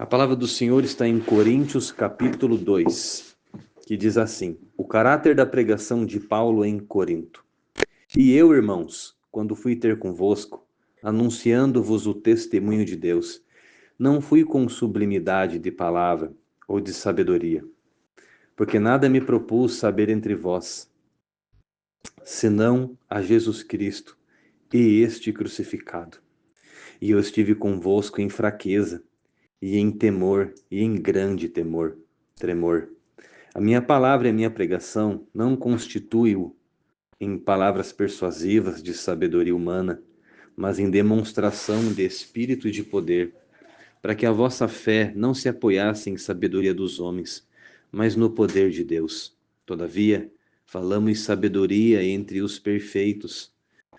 A palavra do Senhor está em Coríntios, capítulo 2, que diz assim: o caráter da pregação de Paulo em Corinto. E eu, irmãos, quando fui ter convosco, anunciando-vos o testemunho de Deus, não fui com sublimidade de palavra ou de sabedoria, porque nada me propus saber entre vós, senão a Jesus Cristo e este crucificado. E eu estive convosco em fraqueza, e em temor, e em grande tremor. A minha palavra e a minha pregação não constituem em palavras persuasivas de sabedoria humana, mas em demonstração de espírito e de poder, para que a vossa fé não se apoiasse em sabedoria dos homens, mas no poder de Deus. Todavia, falamos sabedoria entre os perfeitos,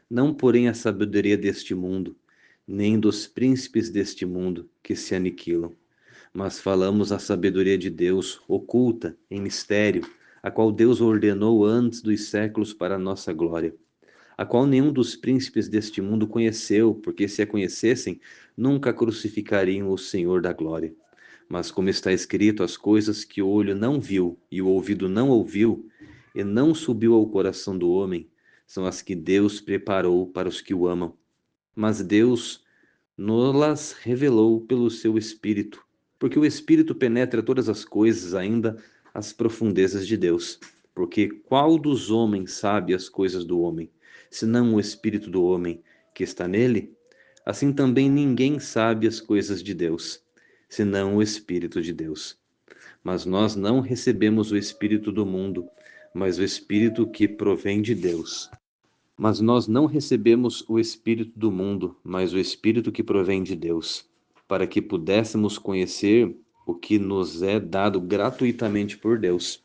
não porém a sabedoria deste mundo, nem dos príncipes deste mundo que se aniquilam, mas falamos a sabedoria de Deus, oculta em mistério, a qual Deus ordenou antes dos séculos para a nossa glória, a qual nenhum dos príncipes deste mundo conheceu, porque se a conhecessem, nunca crucificariam o Senhor da glória. Mas como está escrito, as coisas que o olho não viu e o ouvido não ouviu, e não subiu ao coração do homem, são as que Deus preparou para os que o amam. Mas Deus nos-las revelou pelo seu Espírito, porque o Espírito penetra todas as coisas, ainda as profundezas de Deus. Porque qual dos homens sabe as coisas do homem, senão o Espírito do homem que está nele? Assim também ninguém sabe as coisas de Deus, senão o Espírito de Deus. Mas nós não recebemos o Espírito do mundo, mas o Espírito que provém de Deus. Mas nós não recebemos o Espírito do mundo, mas o Espírito que provém de Deus, para que pudéssemos conhecer o que nos é dado gratuitamente por Deus,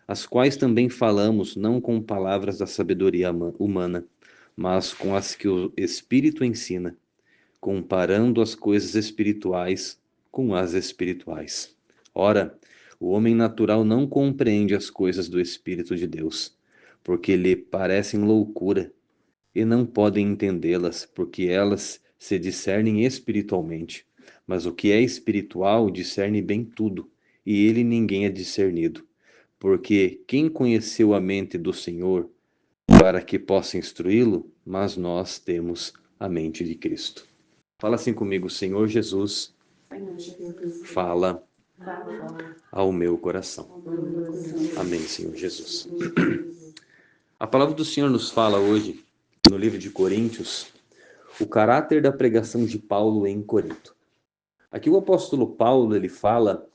as quais também falamos não com palavras da sabedoria humana, mas com as que o Espírito ensina, comparando as coisas espirituais com as espirituais. Ora, o homem natural não compreende as coisas do Espírito de Deus, porque lhe parecem loucura, e não podem entendê-las, porque elas se discernem espiritualmente. Mas o que é espiritual discerne bem tudo, e ele ninguém é discernido. Porque quem conheceu a mente do Senhor para que possa instruí-lo? Mas nós temos a mente de Cristo. Fala assim comigo: Senhor Jesus, fala ao meu coração. Amém, Senhor Jesus. A palavra do Senhor nos fala hoje, no livro de Coríntios, o caráter da pregação de Paulo em Corinto. Aqui o apóstolo Paulo, ele fala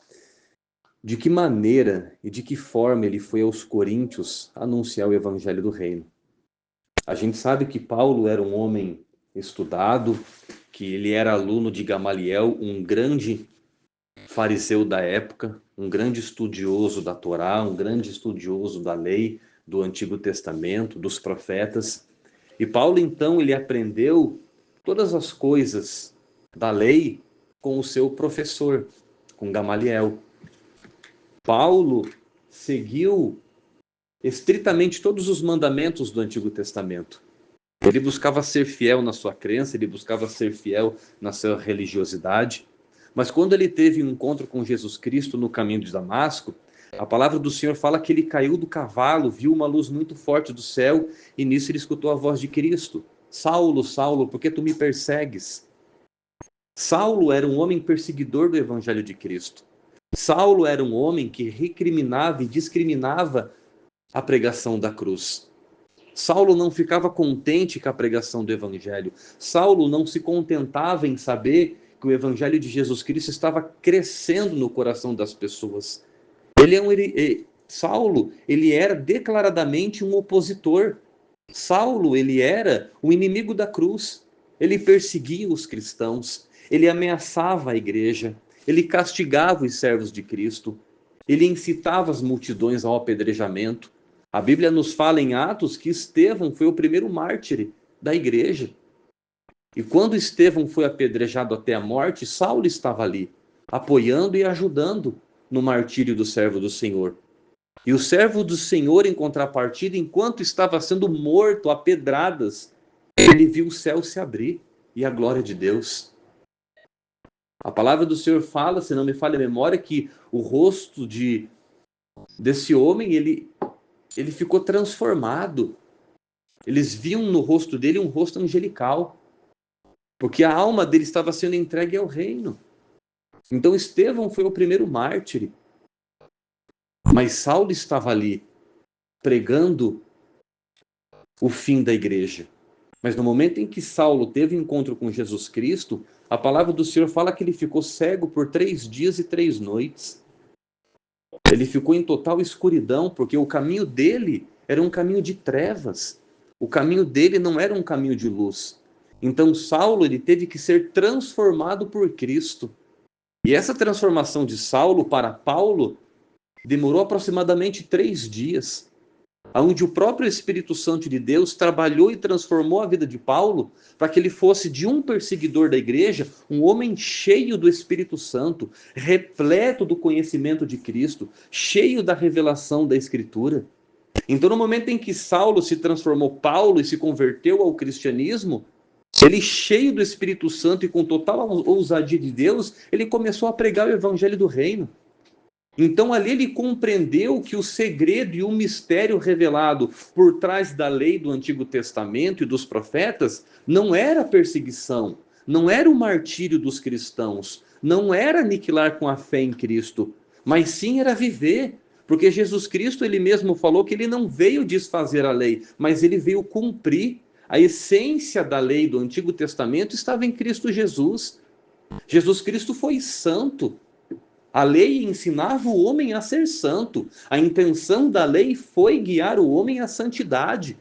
de que maneira e de que forma ele foi aos coríntios anunciar o evangelho do reino. A gente sabe que Paulo era um homem estudado, que ele era aluno de Gamaliel, um grande fariseu da época, um grande estudioso da Torá, um grande estudioso da lei, do Antigo Testamento, dos profetas. E Paulo, então, ele aprendeu todas as coisas da lei com o seu professor, com Gamaliel. Paulo seguiu estritamente todos os mandamentos do Antigo Testamento. Ele buscava ser fiel na sua crença, ele buscava ser fiel na sua religiosidade. Mas quando ele teve um encontro com Jesus Cristo no caminho de Damasco, a palavra do Senhor fala que ele caiu do cavalo, viu uma luz muito forte do céu, e nisso ele escutou a voz de Cristo: Saulo, Saulo, por que tu me persegues? Saulo era um homem perseguidor do evangelho de Cristo. Saulo era um homem que recriminava e discriminava a pregação da cruz. Saulo não ficava contente com a pregação do evangelho. Saulo não se contentava em saber que o evangelho de Jesus Cristo estava crescendo no coração das pessoas. Saulo, ele era declaradamente um opositor. Saulo, ele era o inimigo da cruz. Ele perseguia os cristãos, ele ameaçava a igreja, ele castigava os servos de Cristo, ele incitava as multidões ao apedrejamento. A Bíblia nos fala em Atos que Estevão foi o primeiro mártir da igreja. E quando Estevão foi apedrejado até a morte, Saulo estava ali, apoiando e ajudando no martírio do servo do Senhor. E o servo do Senhor, em contrapartida, enquanto estava sendo morto a pedradas, ele viu o céu se abrir e a glória de Deus. A palavra do Senhor fala, se não me falha a memória, que o rosto desse homem, ele ficou transformado. Eles viam no rosto dele um rosto angelical, porque a alma dele estava sendo entregue ao reino. Então Estevão foi o primeiro mártir, mas Saulo estava ali pregando o fim da igreja. Mas no momento em que Saulo teve encontro com Jesus Cristo, a palavra do Senhor fala que ele ficou cego por 3 dias e 3 noites. Ele ficou em total escuridão, porque o caminho dele era um caminho de trevas. O caminho dele não era um caminho de luz. Então Saulo, ele teve que ser transformado por Cristo. E essa transformação de Saulo para Paulo demorou aproximadamente 3 dias, onde o próprio Espírito Santo de Deus trabalhou e transformou a vida de Paulo para que ele fosse de um perseguidor da igreja, um homem cheio do Espírito Santo, repleto do conhecimento de Cristo, cheio da revelação da Escritura. Então, no momento em que Saulo se transformou Paulo e se converteu ao cristianismo, ele, cheio do Espírito Santo e com total ousadia de Deus, ele começou a pregar o evangelho do reino. Então ali ele compreendeu que o segredo e o mistério revelado por trás da lei do Antigo Testamento e dos profetas não era a perseguição, não era o martírio dos cristãos, não era aniquilar com a fé em Cristo, mas sim era viver. Porque Jesus Cristo, ele mesmo falou que ele não veio desfazer a lei, mas ele veio cumprir. A essência da lei do Antigo Testamento estava em Cristo Jesus. Jesus Cristo foi santo. A lei ensinava o homem a ser santo. A intenção da lei foi guiar o homem à santidade.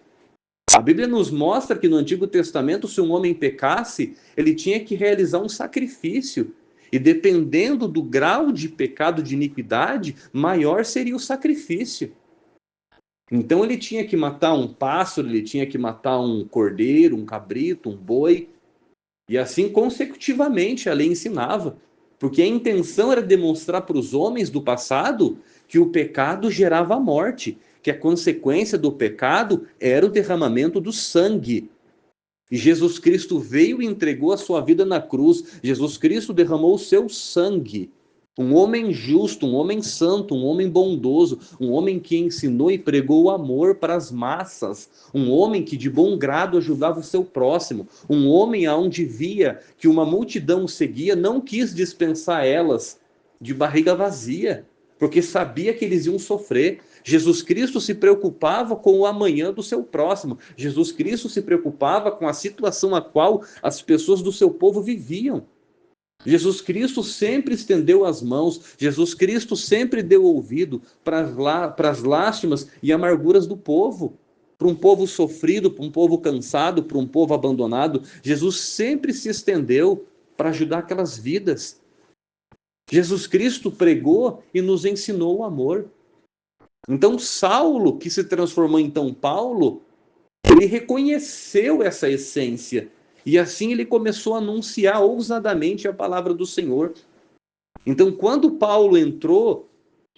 A Bíblia nos mostra que no Antigo Testamento, se um homem pecasse, ele tinha que realizar um sacrifício. E dependendo do grau de pecado de iniquidade, maior seria o sacrifício. Então ele tinha que matar um pássaro, ele tinha que matar um cordeiro, um cabrito, um boi. E assim consecutivamente a lei ensinava. Porque a intenção era demonstrar para os homens do passado que o pecado gerava a morte, que a consequência do pecado era o derramamento do sangue. E Jesus Cristo veio e entregou a sua vida na cruz. Jesus Cristo derramou o seu sangue. Um homem justo, um homem santo, um homem bondoso, um homem que ensinou e pregou o amor para as massas, um homem que de bom grado ajudava o seu próximo, um homem aonde via que uma multidão o seguia, não quis dispensar elas de barriga vazia, porque sabia que eles iam sofrer. Jesus Cristo se preocupava com o amanhã do seu próximo. Jesus Cristo se preocupava com a situação a qual as pessoas do seu povo viviam. Jesus Cristo sempre estendeu as mãos, Jesus Cristo sempre deu ouvido para as lástimas e amarguras do povo, para um povo sofrido, para um povo cansado, para um povo abandonado. Jesus sempre se estendeu para ajudar aquelas vidas. Jesus Cristo pregou e nos ensinou o amor. Então Saulo, que se transformou então Paulo, ele reconheceu essa essência. E assim ele começou a anunciar ousadamente a palavra do Senhor. Então, quando Paulo entrou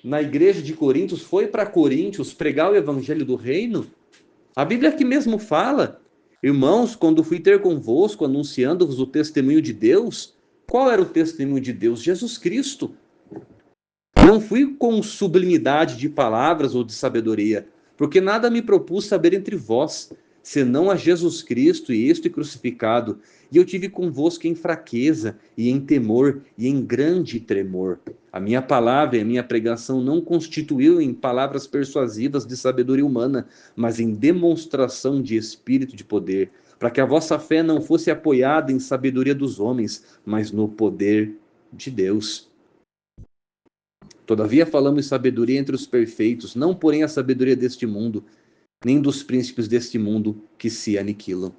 na igreja de Coríntios, foi para Coríntios pregar o evangelho do reino, a Bíblia aqui mesmo fala: irmãos, quando fui ter convosco, anunciando-vos o testemunho de Deus, qual era o testemunho de Deus? Jesus Cristo. Não fui com sublimidade de palavras ou de sabedoria, porque nada me propus saber entre vós, senão a Jesus Cristo e este crucificado. E eu tive convosco em fraqueza, e em temor, e em grande tremor. A minha palavra e a minha pregação não constituiu em palavras persuasivas de sabedoria humana, mas em demonstração de espírito de poder, para que a vossa fé não fosse apoiada em sabedoria dos homens, mas no poder de Deus. Todavia falamos sabedoria entre os perfeitos, não porém a sabedoria deste mundo, nem dos príncipes deste mundo que se aniquilam.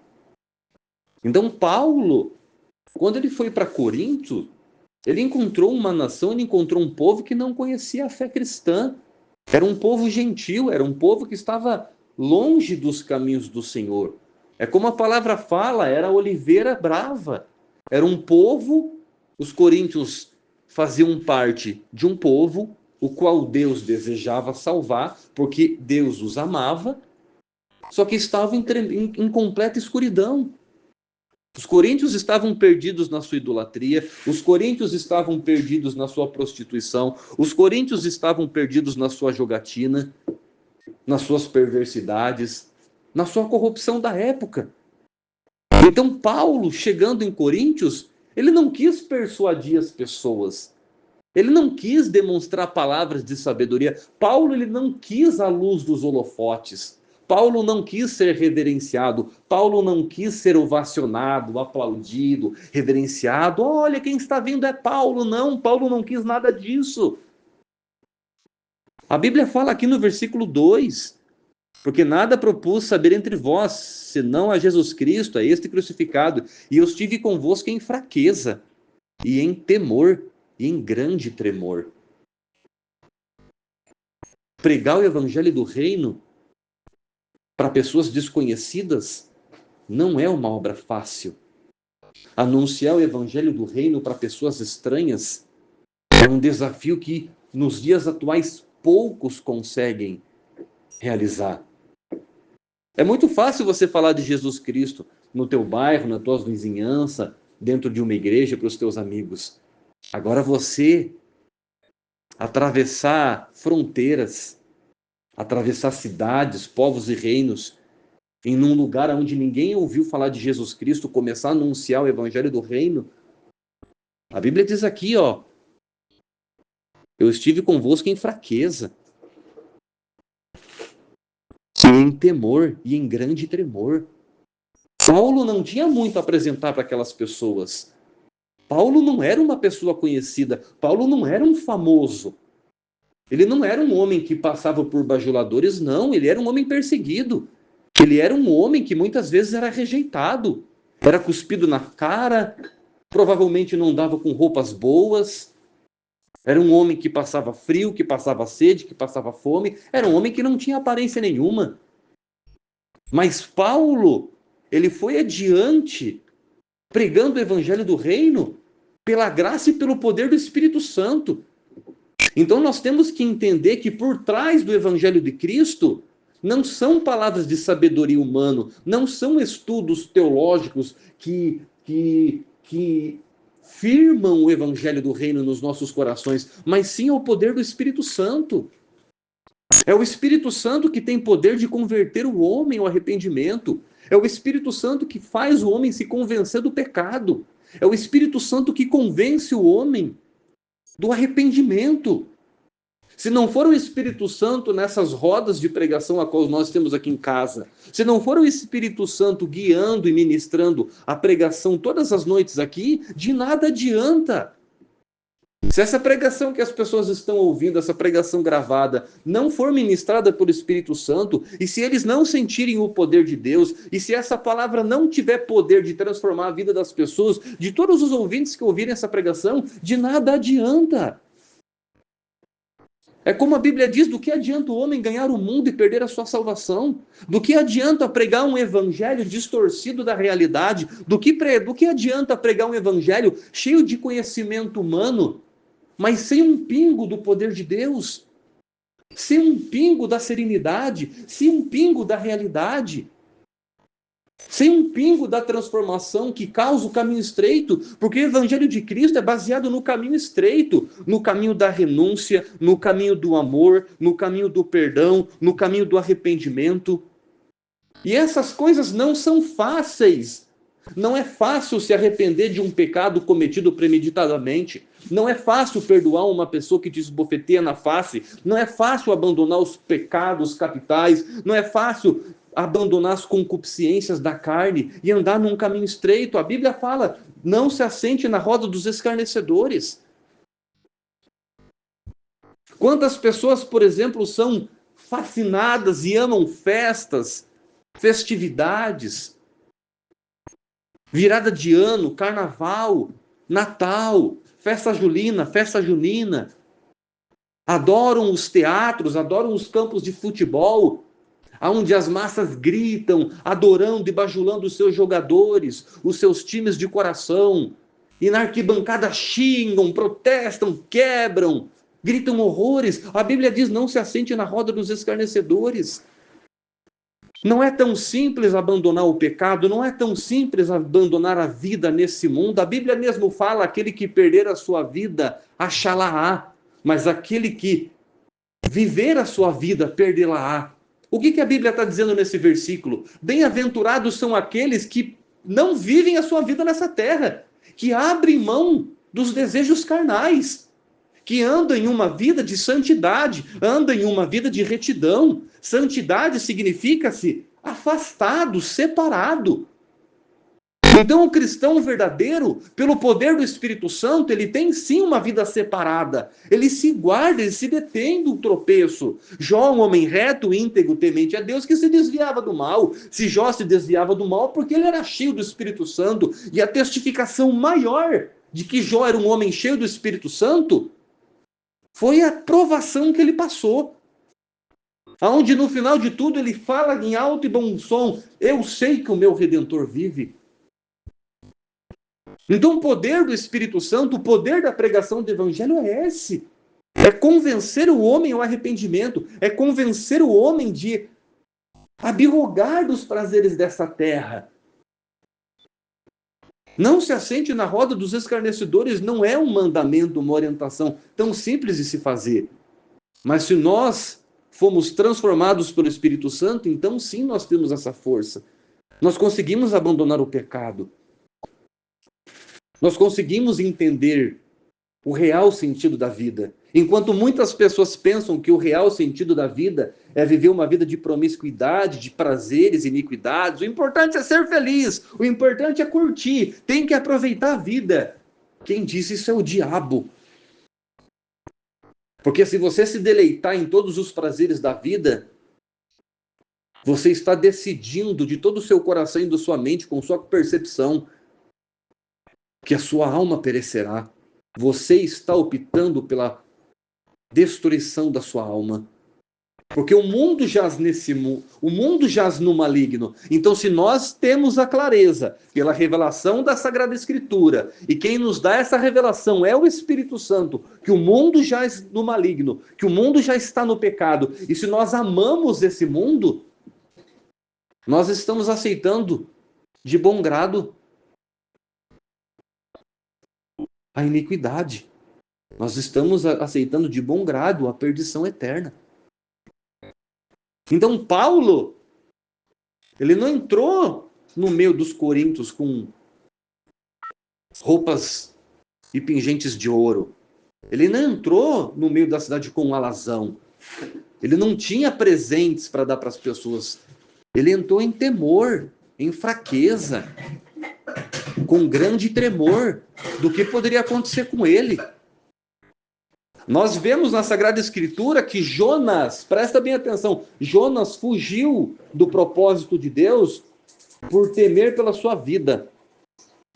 Então Paulo, quando ele foi para Corinto, ele encontrou uma nação, ele encontrou um povo que não conhecia a fé cristã. Era um povo gentil, era um povo que estava longe dos caminhos do Senhor. É como a palavra fala, era a oliveira brava. Era um povo, os coríntios faziam parte de um povo o qual Deus desejava salvar, porque Deus os amava, só que estavam em completa escuridão. Os coríntios estavam perdidos na sua idolatria, os coríntios estavam perdidos na sua prostituição, os coríntios estavam perdidos na sua jogatina, nas suas perversidades, na sua corrupção da época. Então Paulo, chegando em Coríntios, ele não quis persuadir as pessoas, ele não quis demonstrar palavras de sabedoria. Paulo, ele não quis a luz dos holofotes. Paulo não quis ser reverenciado. Paulo não quis ser ovacionado, aplaudido, reverenciado. Olha, quem está vindo é Paulo. Não, Paulo não quis nada disso. A Bíblia fala aqui no versículo 2: porque nada propus saber entre vós, senão a Jesus Cristo, a este crucificado. E eu estive convosco em fraqueza, e em temor, e em grande tremor. Pregar o evangelho do reino para pessoas desconhecidas não é uma obra fácil. Anunciar o evangelho do reino para pessoas estranhas é um desafio que nos dias atuais poucos conseguem realizar. É muito fácil você falar de Jesus Cristo no teu bairro, na tua vizinhança, dentro de uma igreja para os teus amigos. Agora você atravessar fronteiras, atravessar cidades, povos e reinos, em um lugar onde ninguém ouviu falar de Jesus Cristo, começar a anunciar o evangelho do reino. A Bíblia diz aqui, ó, eu estive convosco em fraqueza, e em temor, e em grande tremor. Paulo não tinha muito a apresentar para aquelas pessoas. Paulo não era uma pessoa conhecida, Paulo não era um famoso. Ele não era um homem que passava por bajuladores, não, ele era um homem perseguido. Ele era um homem que muitas vezes era rejeitado, era cuspido na cara, provavelmente não andava com roupas boas, era um homem que passava frio, que passava sede, que passava fome, era um homem que não tinha aparência nenhuma. Mas Paulo, ele foi adiante, pregando o evangelho do reino, pela graça e pelo poder do Espírito Santo. Então nós temos que entender que por trás do evangelho de Cristo não são palavras de sabedoria humana, não são estudos teológicos que firmam o evangelho do reino nos nossos corações, mas sim o poder do Espírito Santo. É o Espírito Santo que tem poder de converter o homem ao arrependimento. É o Espírito Santo que faz o homem se convencer do pecado. É o Espírito Santo que convence o homem do arrependimento. Se não for o Espírito Santo nessas rodas de pregação a qual nós temos aqui em casa, se não for o Espírito Santo guiando e ministrando a pregação todas as noites aqui, de nada adianta. Se essa pregação que as pessoas estão ouvindo, essa pregação gravada, não for ministrada pelo Espírito Santo, e se eles não sentirem o poder de Deus, e se essa palavra não tiver poder de transformar a vida das pessoas, de todos os ouvintes que ouvirem essa pregação, de nada adianta. É como a Bíblia diz, do que adianta o homem ganhar o mundo e perder a sua salvação? Do que adianta pregar um evangelho distorcido da realidade? Do que adianta pregar um evangelho cheio de conhecimento humano, mas sem um pingo do poder de Deus? Sem um pingo da serenidade? Sem um pingo da realidade? Sem um pingo da transformação que causa o caminho estreito, porque o evangelho de Cristo é baseado no caminho estreito, no caminho da renúncia, no caminho do amor, no caminho do perdão, no caminho do arrependimento. E essas coisas não são fáceis. Não é fácil se arrepender de um pecado cometido premeditadamente. Não é fácil perdoar uma pessoa que te esbofeteia na face. Não é fácil abandonar os pecados capitais. Não é fácil abandonar as concupiscências da carne e andar num caminho estreito. A Bíblia fala, não se assente na roda dos escarnecedores. Quantas pessoas, por exemplo, são fascinadas e amam festas, festividades, virada de ano, carnaval, Natal, festa junina, adoram os teatros, adoram os campos de futebol, onde as massas gritam, adorando e bajulando os seus jogadores, os seus times de coração, e na arquibancada xingam, protestam, quebram, gritam horrores. A Bíblia diz, não se assente na roda dos escarnecedores. Não é tão simples abandonar o pecado, não é tão simples abandonar a vida nesse mundo. A Bíblia mesmo fala: aquele que perder a sua vida, achá-la-á. Mas aquele que viver a sua vida, perdê-la-á. O que a Bíblia está dizendo nesse versículo? Bem-aventurados são aqueles que não vivem a sua vida nessa terra, que abrem mão dos desejos carnais, que andam em uma vida de santidade, andam em uma vida de retidão. Santidade significa-se afastado, separado. Então, o cristão verdadeiro, pelo poder do Espírito Santo, ele tem sim uma vida separada. Ele se guarda, ele se detém do tropeço. Jó, um homem reto, íntegro, temente a Deus, que se desviava do mal. Se Jó se desviava do mal, porque ele era cheio do Espírito Santo. E a testificação maior de que Jó era um homem cheio do Espírito Santo foi a provação que ele passou. Onde no final de tudo ele fala em alto e bom som: eu sei que o meu Redentor vive. Então o poder do Espírito Santo, o poder da pregação do Evangelho é esse. É convencer o homem ao arrependimento, é convencer o homem de abrogar dos prazeres dessa terra. Não se assente na roda dos escarnecedores não é um mandamento, uma orientação tão simples de se fazer. Mas se nós fomos transformados pelo Espírito Santo, então sim nós temos essa força. Nós conseguimos abandonar o pecado. Nós conseguimos entender o real sentido da vida. Enquanto muitas pessoas pensam que o real sentido da vida é viver uma vida de promiscuidade, de prazeres e iniquidades, o importante é ser feliz, o importante é curtir, tem que aproveitar a vida. Quem disse isso é o diabo. Porque se você se deleitar em todos os prazeres da vida, você está decidindo de todo o seu coração e da sua mente, com sua percepção, que a sua alma perecerá. Você está optando pela destruição da sua alma. Porque o mundo jaz o mundo jaz no maligno. Então, se nós temos a clareza pela revelação da Sagrada Escritura, e quem nos dá essa revelação é o Espírito Santo, que o mundo jaz no maligno, que o mundo já está no pecado, e se nós amamos esse mundo, nós estamos aceitando de bom grado a iniquidade. Nós estamos aceitando de bom grado a perdição eterna. Então Paulo, ele não entrou no meio dos coríntios com roupas e pingentes de ouro. Ele não entrou no meio da cidade com um alazão. Ele não tinha presentes para dar para as pessoas. Ele entrou em temor, em fraqueza, com grande tremor do que poderia acontecer com ele. Nós vemos na Sagrada Escritura que Jonas, presta bem atenção, Jonas fugiu do propósito de Deus por temer pela sua vida.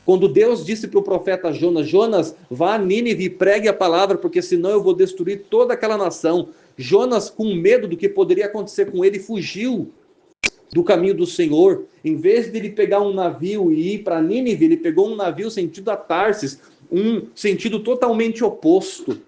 Quando Deus disse para o profeta Jonas: Jonas, vá a Nínive e pregue a palavra, porque senão eu vou destruir toda aquela nação. Jonas, com medo do que poderia acontecer com ele, fugiu do caminho do Senhor. Em vez de ele pegar um navio e ir para Nínive, ele pegou um navio sentido a Tarsis, um sentido totalmente oposto.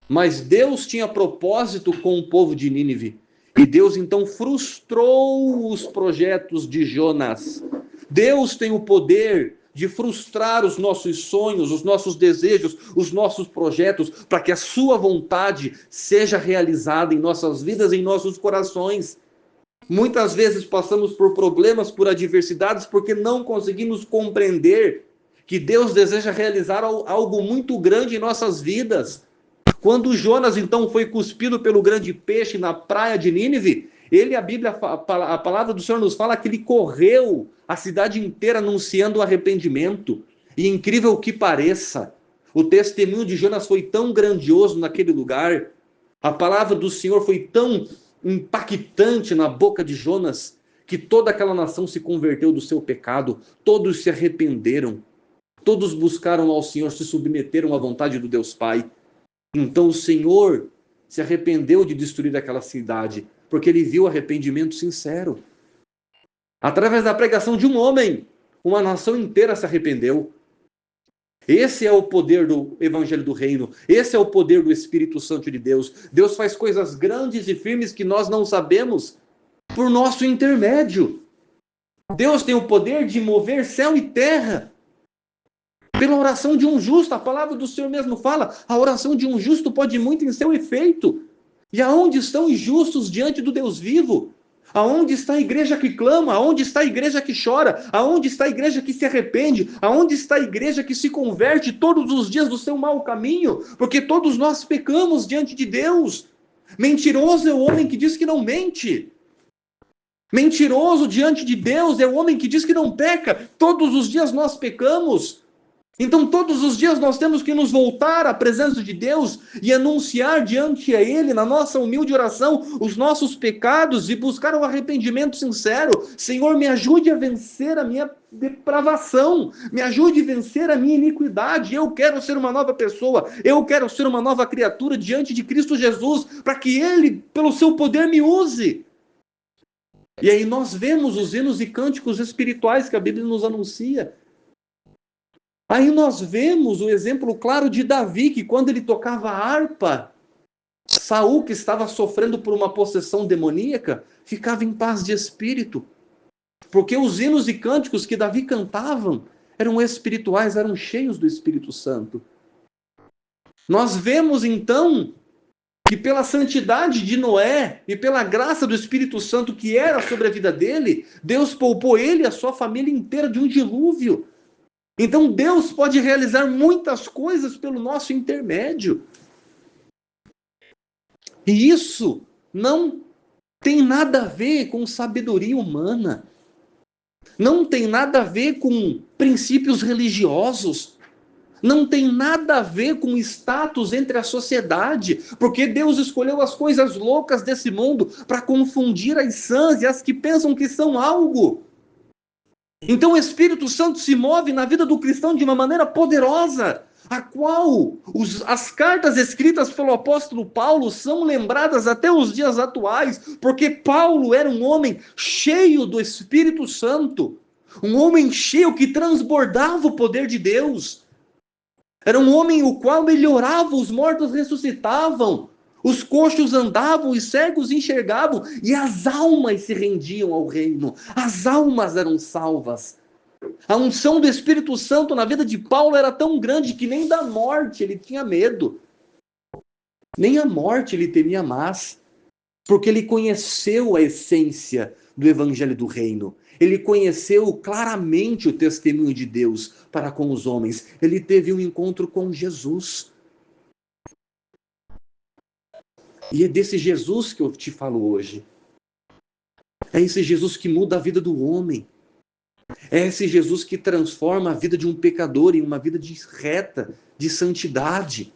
Mas Deus tinha propósito com o povo de Nínive. E Deus então frustrou os projetos de Jonas. Deus tem o poder de frustrar os nossos sonhos, os nossos desejos, os nossos projetos, para que a sua vontade seja realizada em nossas vidas, em nossos corações. Muitas vezes passamos por problemas, por adversidades, porque não conseguimos compreender que Deus deseja realizar algo muito grande em nossas vidas. Quando Jonas então foi cuspido pelo grande peixe na praia de Nínive, a palavra do Senhor nos fala que ele correu a cidade inteira anunciando o arrependimento. E incrível que pareça, o testemunho de Jonas foi tão grandioso naquele lugar, a palavra do Senhor foi tão impactante na boca de Jonas, que toda aquela nação se converteu do seu pecado, todos se arrependeram, todos buscaram ao Senhor, se submeteram à vontade do Deus Pai. Então o Senhor se arrependeu de destruir aquela cidade, porque ele viu arrependimento sincero. Através da pregação de um homem, uma nação inteira se arrependeu. Esse é o poder do Evangelho do Reino. Esse é o poder do Espírito Santo de Deus. Deus faz coisas grandes e firmes que nós não sabemos, por nosso intermédio. Deus tem o poder de mover céu e terra pela oração de um justo. A palavra do Senhor mesmo fala, a oração de um justo pode muito em seu efeito. E aonde estão os justos diante do Deus vivo? Aonde está a igreja que clama? Aonde está a igreja que chora? Aonde está a igreja que se arrepende? Aonde está a igreja que se converte todos os dias do seu mau caminho? Porque todos nós pecamos diante de Deus. Mentiroso é o homem que diz que não mente. Mentiroso diante de Deus é o homem que diz que não peca. Todos os dias nós pecamos. Então, todos os dias nós temos que nos voltar à presença de Deus e anunciar diante a Ele, na nossa humilde oração, os nossos pecados e buscar um arrependimento sincero. Senhor, me ajude a vencer a minha depravação, me ajude a vencer a minha iniquidade. Eu quero ser uma nova pessoa, eu quero ser uma nova criatura diante de Cristo Jesus, para que Ele, pelo seu poder, me use. E aí nós vemos os hinos e cânticos espirituais que a Bíblia nos anuncia. Aí nós vemos o exemplo claro de Davi, que quando ele tocava a harpa, Saul, que estava sofrendo por uma possessão demoníaca, ficava em paz de espírito. Porque os hinos e cânticos que Davi cantavam eram espirituais, eram cheios do Espírito Santo. Nós vemos então que pela santidade de Noé e pela graça do Espírito Santo que era sobre a vida dele, Deus poupou ele e a sua família inteira de um dilúvio. Então Deus pode realizar muitas coisas pelo nosso intermédio. E isso não tem nada a ver com sabedoria humana. Não tem nada a ver com princípios religiosos. Não tem nada a ver com status entre a sociedade. Porque Deus escolheu as coisas loucas desse mundo para confundir as sãs e as que pensam que são algo. Então o Espírito Santo se move na vida do cristão de uma maneira poderosa, a qual as cartas escritas pelo apóstolo Paulo são lembradas até os dias atuais, porque Paulo era um homem cheio do Espírito Santo, um homem cheio que transbordava o poder de Deus. Era um homem o qual melhorava, os mortos ressuscitavam, os coxos andavam, os cegos enxergavam, e as almas se rendiam ao reino. As almas eram salvas. A unção do Espírito Santo na vida de Paulo era tão grande que nem da morte ele tinha medo. Nem a morte ele temia mais. Porque ele conheceu a essência do evangelho do reino. Ele conheceu claramente o testemunho de Deus para com os homens. Ele teve um encontro com Jesus. E é desse Jesus que eu te falo hoje. É esse Jesus que muda a vida do homem. É esse Jesus que transforma a vida de um pecador em uma vida reta, de santidade.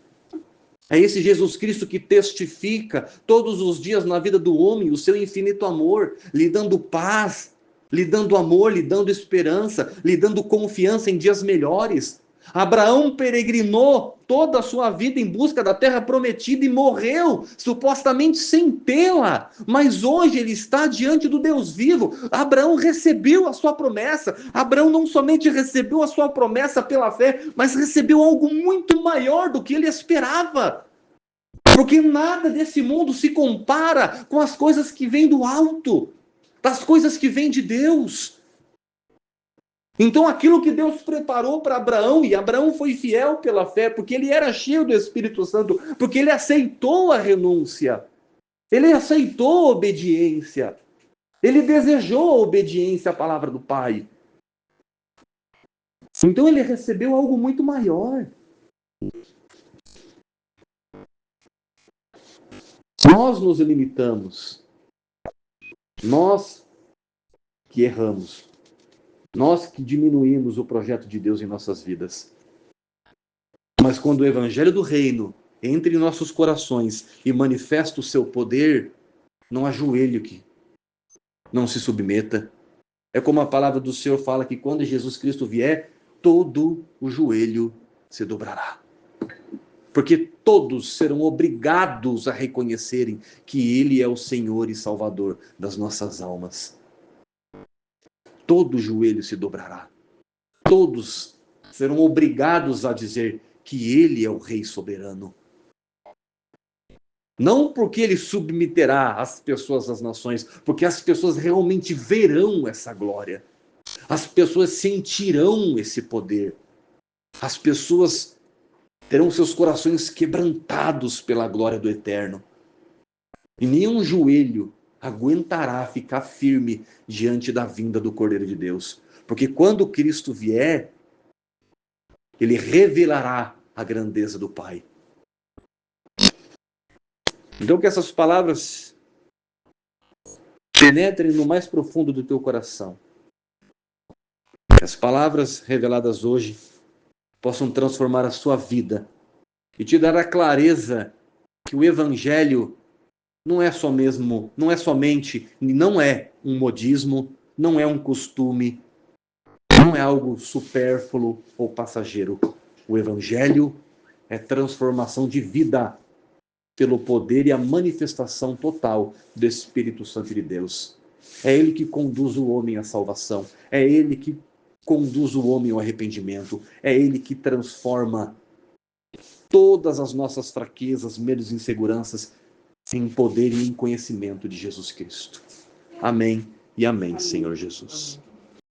É esse Jesus Cristo que testifica todos os dias na vida do homem o seu infinito amor, lhe dando paz, lhe dando amor, lhe dando esperança, lhe dando confiança em dias melhores. Abraão peregrinou toda a sua vida em busca da terra prometida e morreu, supostamente sem tê-la. Mas hoje ele está diante do Deus vivo. Abraão recebeu a sua promessa. Abraão não somente recebeu a sua promessa pela fé, mas recebeu algo muito maior do que ele esperava. Porque nada desse mundo se compara com as coisas que vêm do alto, das coisas que vêm de Deus. Então aquilo que Deus preparou para Abraão, e Abraão foi fiel pela fé, porque ele era cheio do Espírito Santo, porque ele aceitou a renúncia, ele aceitou a obediência, ele desejou a obediência à palavra do Pai. Então ele recebeu algo muito maior. Nós nos limitamos, nós que erramos, nós que diminuímos o projeto de Deus em nossas vidas. Mas quando o evangelho do reino entra em nossos corações e manifesta o seu poder, não há joelho que não se submeta. É como a palavra do Senhor fala que quando Jesus Cristo vier, todo o joelho se dobrará. Porque todos serão obrigados a reconhecerem que Ele é o Senhor e Salvador das nossas almas. Todo joelho se dobrará. Todos serão obrigados a dizer que Ele é o Rei soberano. Não porque ele submeterá as pessoas às nações, porque as pessoas realmente verão essa glória. As pessoas sentirão esse poder. As pessoas terão seus corações quebrantados pela glória do Eterno. E nenhum joelho aguentará ficar firme diante da vinda do Cordeiro de Deus. Porque quando Cristo vier, ele revelará a grandeza do Pai. Então que essas palavras penetrem no mais profundo do teu coração. Que as palavras reveladas hoje possam transformar a sua vida e te dar a clareza que o Evangelho não é somente, não é um modismo, não é um costume, não é algo supérfluo ou passageiro. O Evangelho é transformação de vida pelo poder e a manifestação total do Espírito Santo de Deus. É Ele que conduz o homem à salvação. É Ele que conduz o homem ao arrependimento. É Ele que transforma todas as nossas fraquezas, medos e inseguranças em poder e em conhecimento de Jesus Cristo. Amém e amém, Senhor Jesus.